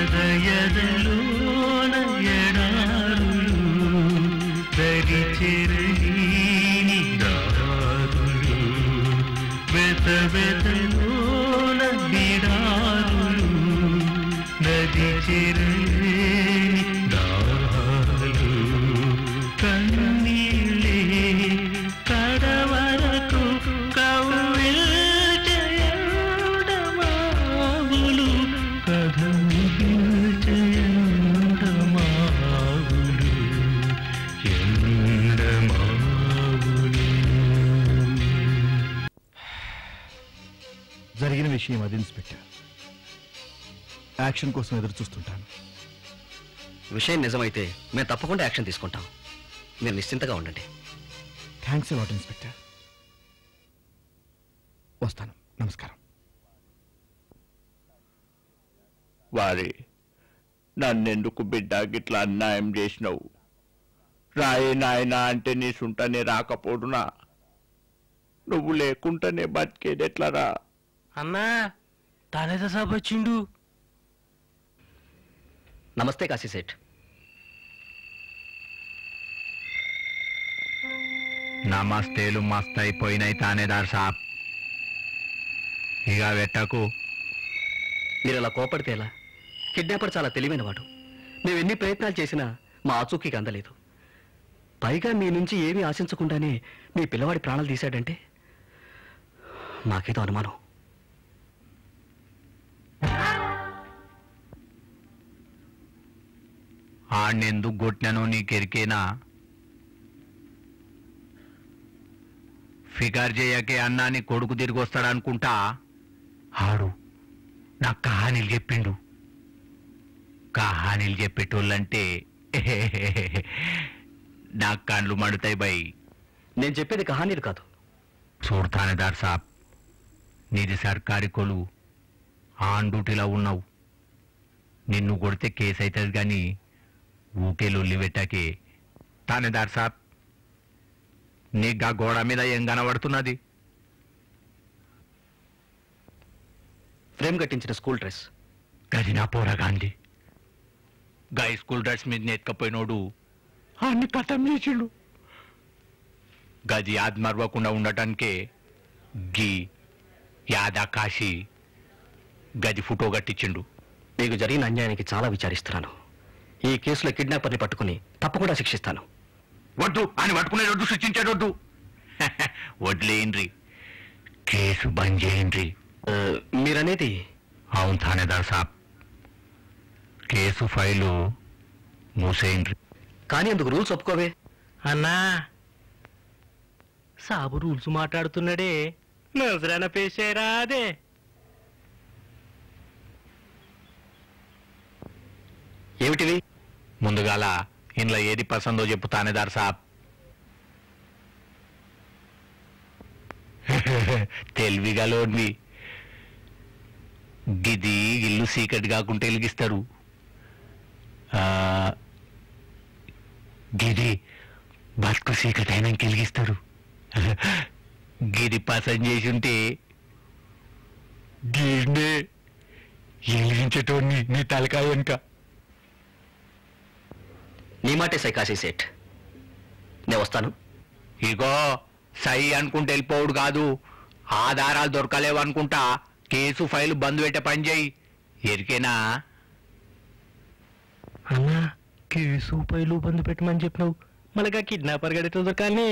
ఎదయదలోన ఎడారులు దరిచెరని దారులు వెతవెతలోన బిడారులు నది చెరని దారులు కన్నీళ్ళే కడవరకు కౌవిల్చయండమావులు కథముగిల్చయండమావులు ఎండమావులు. జరిగిన విషయం అది ఇన్స్పెక్టర్. యాక్షన్ కోసం ఎదురు చూస్తుంటాను. విషయం నిజమైతే మేము తప్పకుండా యాక్షన్ తీసుకుంటాం. మీరు నిశ్చింతగా ఉండండి. Thanks a lot inspector. వస్తాను. నమస్కారం. వారి నన్నెందుకు బిడ్డ గిట్లా అన్యాయం చేసినావు? రాయి నాయనా అంటే నీ సుంటనే రాకపోడునా? నువ్వు లేకుండానే బతికేది ఎట్లరా? అన్నా తానేదా సాబ్ వచ్చిండు. నమస్తే కాశీ సేట్. నమస్తేలు మస్త్ అయిపోయినాయి తానేదార్ సాబ్. ఇక వెట్టకు. మీరు అలా కోపడితే ఎలా? కిడ్నాపర్ చాలా తెలివైనవాడు. మేము ఎన్ని ప్రయత్నాలు చేసినా మా ఆచూకీకి అందలేదు. పైగా మీ నుంచి ఏమీ ఆశించకుండానే మీ పిల్లవాడి ప్రాణాలు తీశాడంటే నాకేదో అనుమానం. ఆడెందుకు కొట్టినానో నీకెరికేనా? ఫికర్ చేయకే అన్నా నీ కొడుకు తిరిగి వస్తాడనుకుంటా. ఆడు నాకు కహానీలు చెప్పిండు. కహానీలు చెప్పేటోళ్ళంటే నాకు కండ్లు మడుతాయి బై. నేను చెప్పేది కహానీలు కాదు. చూడు థానేదార్ సాబ్, నీది సర్కారీ కొలువు. ఆన్ డ్యూటీలో ఉన్నావు. నిన్ను కొడితే కేసు అవుతుంది కానీ ఊకే లొల్లి పెట్టాకే. థానేదార్ సాబ్, నీకు ఆ గోడ మీద ఏం కనబడుతున్నది? ఫ్రేమ్ కట్టించిన స్కూల్ డ్రెస్. గది నా పోరగాండి. గా స్కూల్ డ్రెస్ మీద నెత్తుకపోయినోడు అన్ని కథం చేసిండు. గది యాద్ మరవకుండా ఉండటానికే గీ యాదా కాశీ గది ఫోటో కట్టించిండు. మీకు జరిగిన అన్యాయానికి చాలా విచారిస్తున్నాను. ఈ కేసులో కిడ్నాపర్ని పట్టుకుని తప్పకుండా శిక్షిస్తాను. వద్దు అని పట్టుకునేటొద్దు, శిక్షించేటొద్దు. వదిలేయండ్రి, కేసు బంద్ చేయండి. మీరనేది? అవును థానేదార్ సాబ్, కేసు ఫైలు మూసేయండ్రి. కానీ అందుకు రూల్స్ ఒప్పుకోవే. అన్నా సాబు రూల్స్ మాట్లాడుతున్నాడే, నజరాన పేసేరా అదే. ఏమిటివి? ముందుగాల ఇంట్లో ఏది పసందో చెప్పు థానేదార్ సాబ్. తెలివిగలోని గిది ఇల్లు సీకటి కాకుంటే వెలిగిస్తారు. గిది బతుకు సీకటి అయినాక వెలిగిస్తారు. గిది పసంद చేసి ఉంటే గిన్నే వెలిగించేటోడిని నీ తలకాయ వెనుక. నీ మాటే సై కాశీ సేట్. నేను వస్తాను. ఇగో సై అనుకుంటే వెళ్ళిపోవుడు కాదు. ఆధారాలు దొరకలేవు అనుకుంటా కేసు ఫైలు బంద్ పెట్టే పని చేయి. ఎరికేనా? అన్నా కేసు పైలు బంద్ పెట్టమని చెప్పినావు, మళ్ళీ కిడ్నాపర్ గడి దొరకాలి.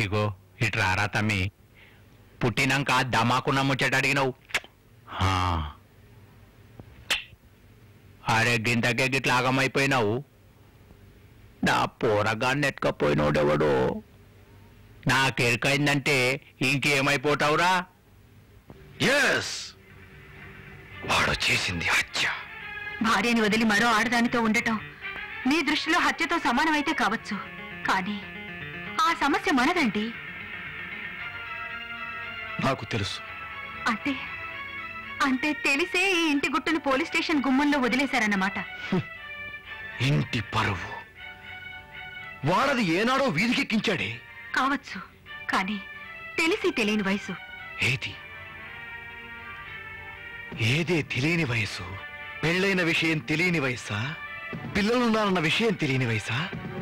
ఇగో ఇటు రారా తమ్మి. పుట్టినాక దమాకున్న ముచ్చట అడిగినావు. అరే గింతకే గిట్లా ఆగమైపోయినావు. నా పోరగాన్ని ఎట్టుకపోయినోడెవడో. నాకెరికైందంటే ఇంకేమైపోతావురా? ఎస్, వాడు చేసింది హత్య. భార్యని వదిలి మరో ఆడదానితో ఉండటం మీ దృష్టిలో హత్యతో సమానమైతే కావచ్చు, కానీ ఆ సమస్య మనదండి. నాకు తెలుసు. అంటే అంటే తెలిసే ఈ ఇంటి గుట్టును పోలీస్ స్టేషన్ గుమ్మంలో వదిలేశారన్నమాట. ఇంటి పరువు వాడది ఏనాడో వీధికెక్కించాడే. కావచ్చు, కానీ తెలిసి తెలియని వయసు. ఏది? ఏదే తెలియని వయసు పెళ్ళైన విషయం తెలియని వయసా? పిల్లలున్నారన్న విషయం తెలియని వయసా?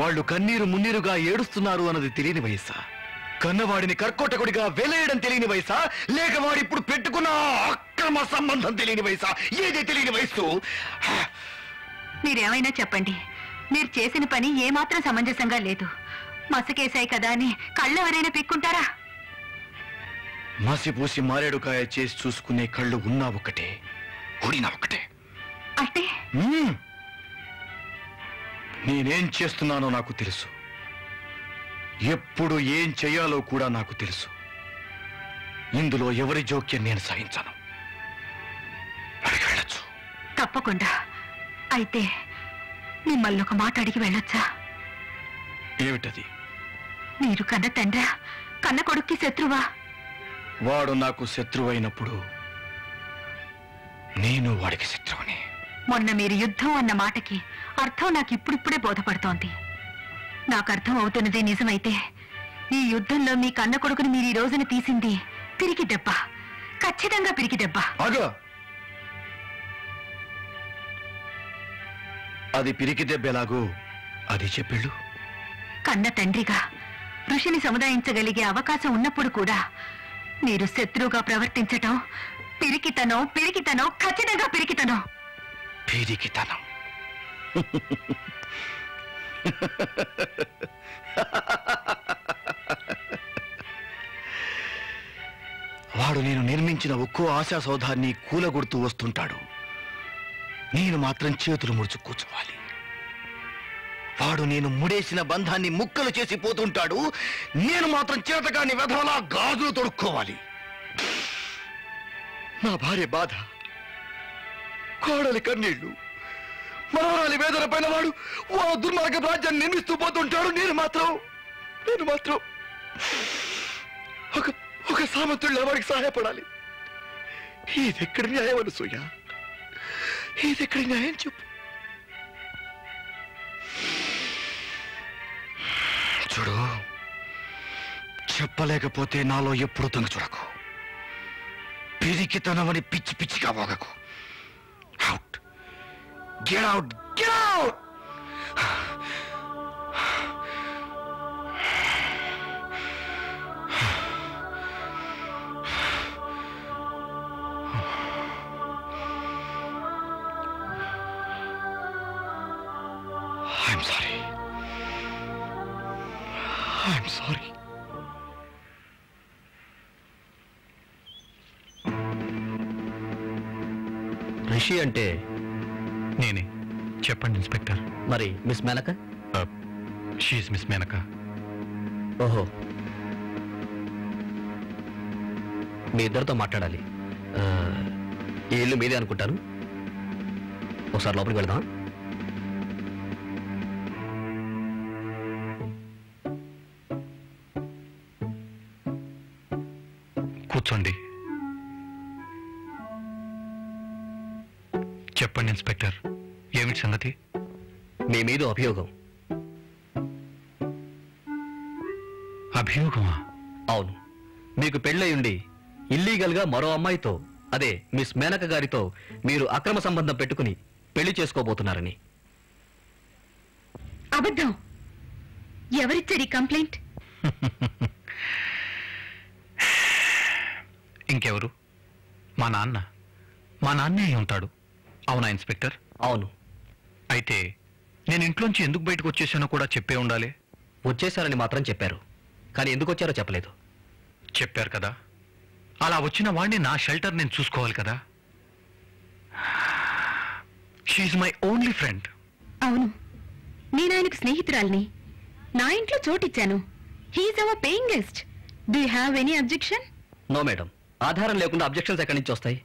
వాళ్ళు కన్నీరు మున్నీరుగా ఏడుస్తున్నారు అన్నది తెలియని వయసా? కన్నవాడిని కర్కోటకుడిగా వెలేయడం తెలియని వయసా? లేక వాడిప్పుడు పెట్టుకున్న అక్రమ సంబంధం తెలియని వయసా? ఏదే తెలియని వయసు? మీరేమైనా చెప్పండి, మీరు చేసిన పని ఏమాత్రం సమంజసంగా లేదు. మసకేశాయి కదా అని కళ్ళెవరైనా పిక్కుంటారా? మసిపూసి మారేడుకాయ చేసి చూసుకునే కళ్ళు ఉన్నా ఒకటే, ఊడినా ఒకటే. అంటే నేనేం చేస్తున్నానో నాకు తెలుసు, ఎప్పుడు ఏం చేయాలో కూడా నాకు తెలుసు. ఇందులో ఎవరి జోక్యం నేను సహించను. అడిగి వెళ్ళొచ్చు. తప్పకుండా. అయితే మిమ్మల్ని ఒక మాట అడిగి వెళ్ళొచ్చా? ఏమిటది? మీరు కన్న తండ్రా, కన్న కొడుక్కి శత్రువా? వాడు నాకు శత్రువైనప్పుడు నేను వాడికి శత్రువుని. మొన్న మీరు యుద్ధం అన్న మాటకి అర్థం నాకు ఇప్పుడిప్పుడే బోధపడుతోంది. నాకు అర్థం అవుతున్నదే నిజమైతే ఈ యుద్ధంలో మీ కన్న కొడుకుని మీరు ఈ రోజున తీసింది పిరికి దెబ్బ, ఖచ్చితంగా పిరికి దెబ్బ. ఆగా, అది పిరికి దెబ్బ ఎలాగో అది చెప్పిళ్ళు. కన్న తండ్రిగా ఋషిని సముదాయించగలిగే అవకాశం ఉన్నప్పుడు కూడా మీరు శత్రువుగా ప్రవర్తించటం పిరికితనం, పిరికితనం, ఖచ్చితంగా పిరికితనం. పిరికితనం. వాడు నేను నిర్మించిన ఒక్కో ఆశా సౌధాన్ని కూలగొడుతూ వస్తుంటాడు. నేను మాత్రం చేతులు ముడుచు కూర్చోవాలి. వాడు నేను ముడేసిన బంధాన్ని ముక్కలు చేసి పోతుంటాడు. నేను మాత్రం చేతగాని వెధవలా గాజులు తొడుక్కోవాలి. నా భార్య బాధ, కోడలి కన్నీళ్లు, మనవరాలి వేదన పైన వాడు దుర్మార్గ రాజ్యాన్ని నిర్మిస్తూ పోతుంటాడు. నేను మాత్రం ఒక సామంతుడిలా వాడికి సహాయపడాలి. ఇదెక్కడి న్యాయం అనసూయ? ఇదెక్కడి న్యాయం చెప్పు. చూడు, చెప్పలేకపోతే నాలో ఎప్పుడు దొంగ చూడకు. పిరికితనమని పిచ్చి పిచ్చిగా వాగకు. Out, get out, get out. I'm sorry. I'm sorry. Rishi అంటే నేనే. చెప్పండి ఇన్స్పెక్టర్. మరి miss Menaka? She's miss Menaka. ఓహో, మీ ఇద్దరితో మాట్లాడాలి. ఈ ఇల్లు మీదే అనుకుంటాను. ఒకసారి లోపలికి వెళ్దాం. కూర్చోండి. చెప్పండి ఇన్స్పెక్టర్, ఏమిటి సంగతి? మీ మీద అభియోగం. అభియోగమా? అవును, మీకు పెళ్ళయి ఇల్లీగల్ గా మరో అమ్మాయితో, అదే మిస్ మేనక గారితో మీరు అక్రమ సంబంధం పెట్టుకుని పెళ్లి చేసుకోబోతున్నారని. అబద్ధం. ఎవరిచ్చారు ఈ కంప్లైంట్? ఇంకెవరు? మా నాన్నే అయి ఉంటాడు. అవునా ఇన్స్పెక్టర్? అవును. అయితే నేను ఇంట్లోంచి ఎందుకు బయటకు వచ్చేసానో కూడా చెప్పే ఉండాలి. వచ్చేశారని మాత్రం చెప్పారు, కానీ ఎందుకు వచ్చారో చెప్పలేదు. చెప్పారు కదా, అలా వచ్చిన వాడిని నా షెల్టర్ నేను చూసుకోవాలి కదా. She's my only friend. అవును, నేను ఆయనకు స్నేహితురాల్ని. నా ఇంట్లో చోటిచ్చాను. He's our paying guest. Do you have any objection? No madam, ఆధారం లేకుండా అబ్జెక్షన్స్ ఎక్కడి నుంచి వస్తాయి?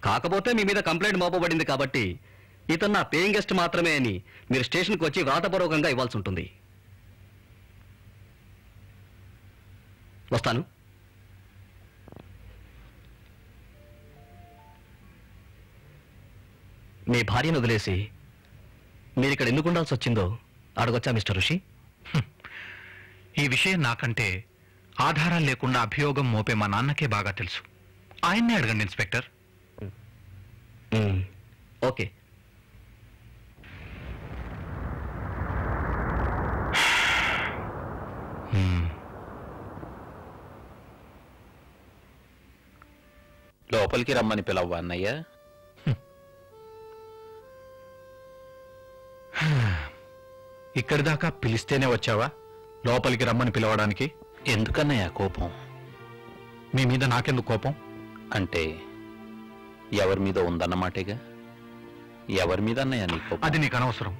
కాకపోతే మీ మీద కంప్లైంట్ మోపబడింది కాబట్టి ఇతను నా పేయింగ్ గెస్ట్ మాత్రమే అని మీరు స్టేషన్కి వచ్చి వ్రాతపూర్వకంగా ఇవ్వాల్సి ఉంటుంది. వస్తాను. మీ భార్యను వదిలేసి మీరు ఇక్కడ ఎందుకు ఉండాల్సి వచ్చిందో అడగొచ్చా మిస్టర్ ఋషి? ఈ విషయం నాకంటే ఆధారాలు లేకుండా అభియోగం మోపే మా నాన్నకే బాగా తెలుసు. ఆయన్నే అడగండి ఇన్స్పెక్టర్. ఓకే, లోపలికి రమ్మని పిలవ్వా అన్నయ్య? ఇక్కడి దాకా పిలిస్తేనే వచ్చావా లోపలికి రమ్మని పిలవడానికి? ఎందుకన్నయ్య కోపం? మీ మీద నాకెందుకు కోపం? అంటే ఎవరి మీద ఉందన్నమాటేగా. ఎవరి మీద అన్నయ్య నీ కోపం? అది నీకు అనవసరం.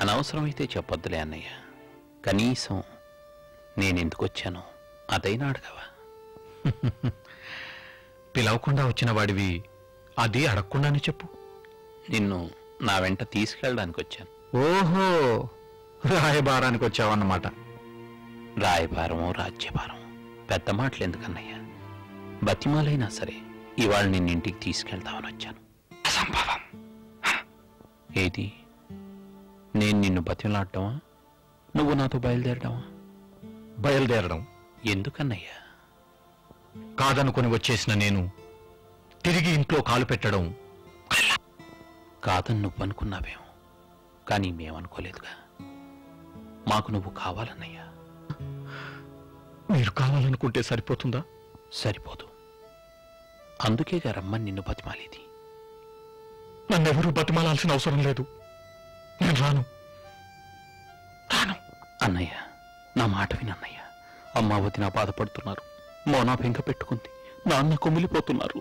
అనవసరమైతే చెప్పొద్దులే అన్నయ్య. కనీసం నేనెందుకు వచ్చాను అదైనా అడగవా? పిలవకుండా వచ్చిన వాడివి అది అడగకుండానే చెప్పు. నిన్ను నా వెంట తీసుకెళ్ళడానికి వచ్చాను. ఓహో, రాయబారానికి వచ్చావన్నమాట. రాయబారమో రాజ్యభారం పెద్ద మాటలు ఎందుకన్నయ్య? బతిమాలైనా సరే ఇవాళ నిన్నింటికి తీసుకెళ్తామని వచ్చాను. అసంభవం. ఏది? నేను నిన్ను బతిమలాడటమా, నువ్వు నాతో బయలుదేరడమా? బయలుదేరడం ఎందుకన్నయ్యా? కాదనుకొని వచ్చేసిన నేను తిరిగి ఇంట్లో కాలు పెట్టడం కాదని నువ్వు అనుకున్నావేమో, కానీ మేమనుకోలేదుగా. మాకు నువ్వు కావాలన్నయ్యా. మీరు కావాలనుకుంటే సరిపోతుందా? సరిపోదు. అందుకేగా రమ్మని నిన్ను బతిమాలేది. నన్నెవరూ బతిమాలాల్సిన అవసరం లేదు. నేను రాను. అన్నయ్య, నా మాట వినన్నయ్య. అమ్మావతి నా బాధపడుతున్నారు, మోనా పెంక పెట్టుకుంది, నాన్న కొమిలిపోతున్నారు.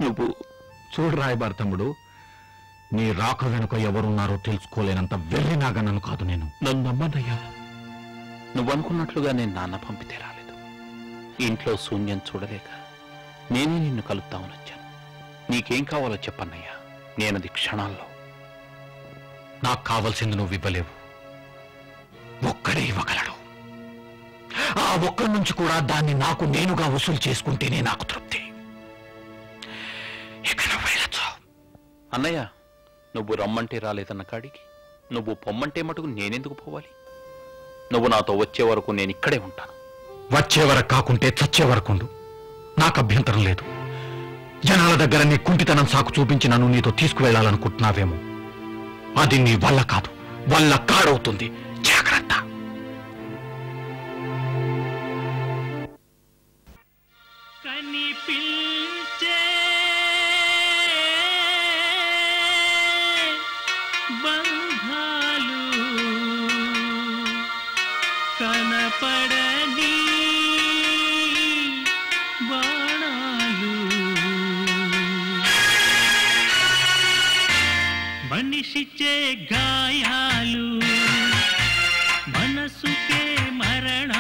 నువ్వు చూడు రాయబారి తమ్ముడు, నీ రాక వెనుక ఎవరున్నారో తెలుసుకోలేనంత వెర్రి నాగన్నను కాదు నేను. నన్ను నమ్మన్నయ్యా. నువ్వనుకున్నట్లుగా నేను నాన్న పంపితే రాలేదు. ఇంట్లో శూన్యం చూడలేక నేనే నిన్ను కలుద్దామని వచ్చాను. నీకేం కావాలో చెప్పన్నయ్యా, నేనది క్షణాల్లో. నాకు కావలసింది నువ్వు ఇవ్వలేవు. ఒక్కడే ఇవ్వగలడు. ఆ ఒక్కడి నుంచి కూడా దాన్ని నాకు నేనుగా వసూలు చేసుకుంటేనే నాకు తృప్తి. ఇక నువ్వు వెళ్ళొచ్చు. అన్నయ్య, నువ్వు రమ్మంటే రాలేదన్న కాడికి నువ్వు పొమ్మంటే మటుకు నేనెందుకు పోవాలి? నువ్వు నాతో వచ్చే వరకు నేను ఇక్కడే ఉంటాను. వచ్చే వరకు కాకుంటే చచ్చే వరకుండు. నాకు అభ్యంతరం లేదు. జనాల దగ్గర నీ కుంటితనం సాకు చూపించి నన్ను నీతో తీసుకువెళ్లాలనుకుంటున్నావేమో. అది నీ వల్ల కాదు, వల్ల కాడవుతుంది. జాగ్రత్త. కనిపించే బంధాలు కనపడని బాణాలు మనిషిచే గాయాలు మనసుకే మరణ